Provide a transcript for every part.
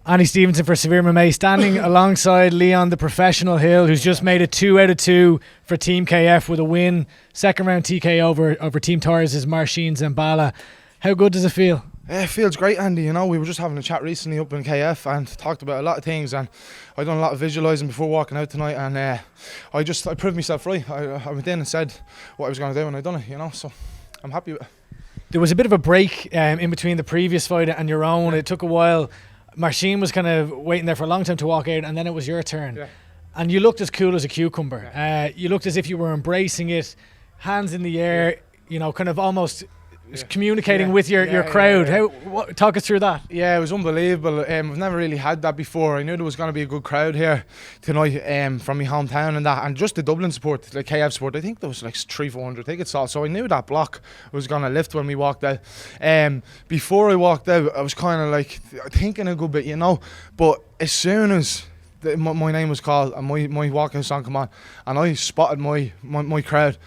Andy Stevenson for SevereMMA, standing alongside Leon the Professional Hill, who's just made it 2 out of 2 for Team KF with a win. Second round TK over Team Torres' Marcin Zembala. How good does it feel? It feels great, Andy. You know, we were just having a chat recently up in KF and talked about a lot of things, and I done a lot of visualising before walking out tonight, and I proved myself right. I went in and said what I was going to do, and I done it. You know, so I'm happy with it. There was a bit of a break in between the previous fight and your own. It took a while. Marcin was kind of waiting there for a long time to walk out, and then it was your turn. Yeah. And you looked as cool as a cucumber. Yeah. You looked as if you were embracing it, hands in the air, you know, kind of almost communicating with your crowd. Talk us through that. Yeah, it was unbelievable. I've never really had that before. I knew there was going to be a good crowd here tonight from my hometown and that, and just the Dublin support, the KF support. I think there was like 300-400 tickets sold, so I knew that block was going to lift when we walked out. Before I walked out, I was kind of like thinking a good bit, you know, but as soon as my name was called and my walkout song come on, and I spotted my crowd,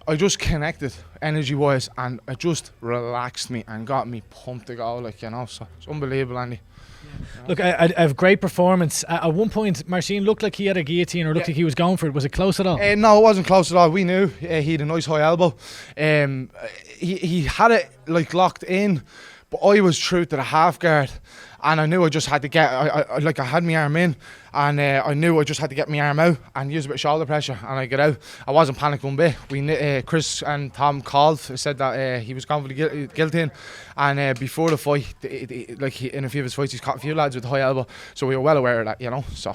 I just connected energy-wise, and it just relaxed me and got me pumped to go, like, you know. So it's unbelievable, Andy. Yeah. Look, I have great performance. At one point, Marcin looked like he had a guillotine, or looked like he was going for it. Was it close at all? No, it wasn't close at all. We knew he had a nice high elbow. He had it like locked in, but I was true to the half guard, and I knew I just had to get. I had my arm in, and I knew I just had to get my arm out and use a bit of shoulder pressure, and I get out. I wasn't panicking one bit. Chris and Tom called, said that he was going for the guillotine, and before the fight, in a few of his fights, he's caught a few lads with the high elbow, so we were well aware of that, you know. So.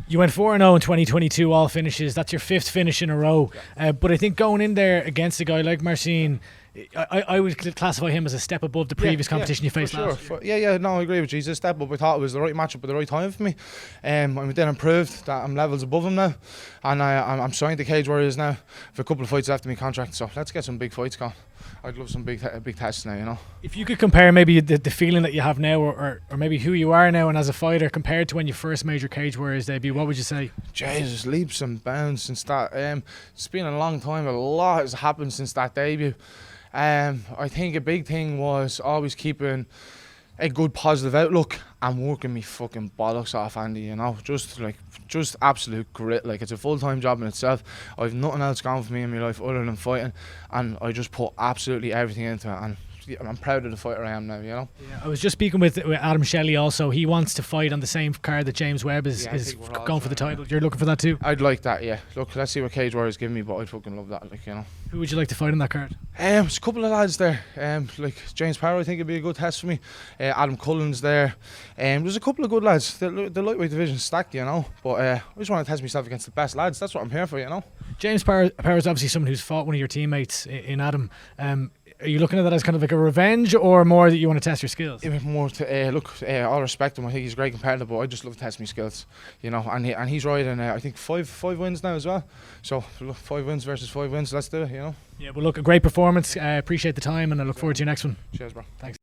You went 4-0 in 2022, all finishes. That's your 5th finish in a row. But I think going in there against a guy like Marcin, I would classify him as a step above the previous competition you faced last year. No, I agree with you. He's a step up. I thought it was the right matchup at the right time for me. I went in and proved that I'm levels above him now, and I'm signed to Cage Warriors now for a couple of fights after my contract. So let's get some big fights going. I'd love some big tests now, you know. If you could compare maybe the feeling that you have now, or maybe who you are now and as a fighter compared to when you first made your Cage Warriors debut, what would you say? Jesus, leaps and bounds since that. It's been a long time. A lot has happened since that debut. I think a big thing was always keeping a good positive outlook and working me fucking bollocks off, Andy, you know, just absolute grit. Like, it's a full-time job in itself. I've nothing else going for me in my life other than fighting, and I just put absolutely everything into it, and I'm proud of the fighter I am now, you know. Yeah, I was just speaking with Adam Shelley also. He wants to fight on the same card that James Webb is going for the title. You're looking for that too? I'd like that, yeah. Look, let's see what Cage Warriors give me, but I'd fucking love that, like, you know. Who would you like to fight on that card? There's a couple of lads there. Like James Power, I think it'd be a good test for me. Adam Cullen's there. There's a couple of good lads. The lightweight division's stacked, you know. But I just want to test myself against the best lads. That's what I'm here for, you know. James Power is obviously someone who's fought one of your teammates in Adam. Are you looking at that as kind of like a revenge, or more that you want to test your skills? More to all respect him. I think he's a great competitor, but I just love to test my skills, you know. And he's riding I think five wins now as well. So look, 5 wins versus 5 wins. Let's do it, you know. Yeah, well, look, a great performance. Appreciate the time, and I look forward to your next one. Cheers, bro. Thanks.